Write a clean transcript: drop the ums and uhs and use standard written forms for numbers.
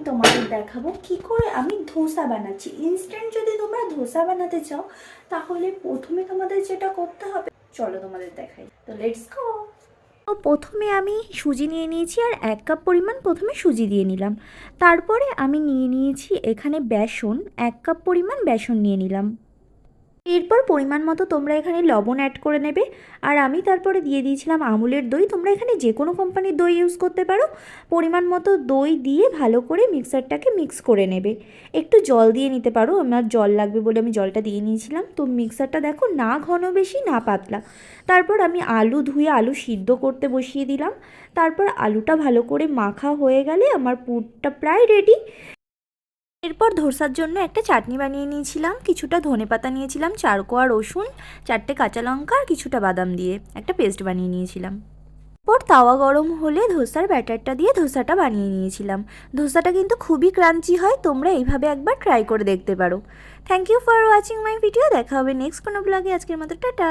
তোমাদের দেখাবো কি করে আমি ধোসা বানাচ্ছি। ইনস্ট্যান্ট যদি তোমরা ধোসা বানাতে চাও তাহলে প্রথমে তোমাদের যেটা করতে হবে, চলো তোমাদের দেখাই। তো লেটস গো। তো প্রথমে আমি সুজি নিয়ে নিয়েছি, আর 1 কাপ পরিমাণ প্রথমে সুজি দিয়ে নিলাম। তারপরে আমি নিয়ে নিয়েছি এখানে বেসন, 1 কাপ পরিমাণ বেসন নিয়ে নিলাম। এরপর পরিমাণ মতো তোমরা এখানে লবণ অ্যাড করে নেবে। আর আমি তারপরে দিয়ে দিয়েছিলাম আমুলের দই, তোমরা এখানে যে কোনো কোম্পানির দই ইউজ করতে পারো। পরিমাণ মতো দই দিয়ে ভালো করে মিক্সারটাকে মিক্স করে নেবে। একটু জল দিয়ে নিতে পারো, আমার জল লাগবে বলে আমি জলটা দিয়ে নিয়েছিলাম। তো মিক্সারটা দেখো না ঘন বেশি না পাতলা। তারপর আমি আলু ধুয়ে আলু সিদ্ধ করতে বসিয়ে দিলাম। তারপর আলুটা ভালো করে মাখা হয়ে গেলে আমার পুরটা প্রায় রেডি। এরপর ধোসার জন্য একটা চাটনি বানিয়ে নিয়েছিলাম, কিছুটা ধনেপাতা নিয়েছিলাম, 4 কোয়া রসুন, 4টে কাঁচা লঙ্কা আর কিছুটা বাদাম দিয়ে একটা পেস্ট বানিয়ে নিয়েছিলাম। এরপর তাওয়া গরম হলে ধোসার ব্যাটারটা দিয়ে ধোসাটা বানিয়ে নিয়েছিলাম। ধোসাটা কিন্তু খুবই ক্রাঞ্চি হয়, তোমরা এইভাবে একবার ট্রাই করে দেখতে পারো। Thank you for watching my video. দেখা হবে নেক্সট কোনো ব্লগে। আজকের মতো টাটা।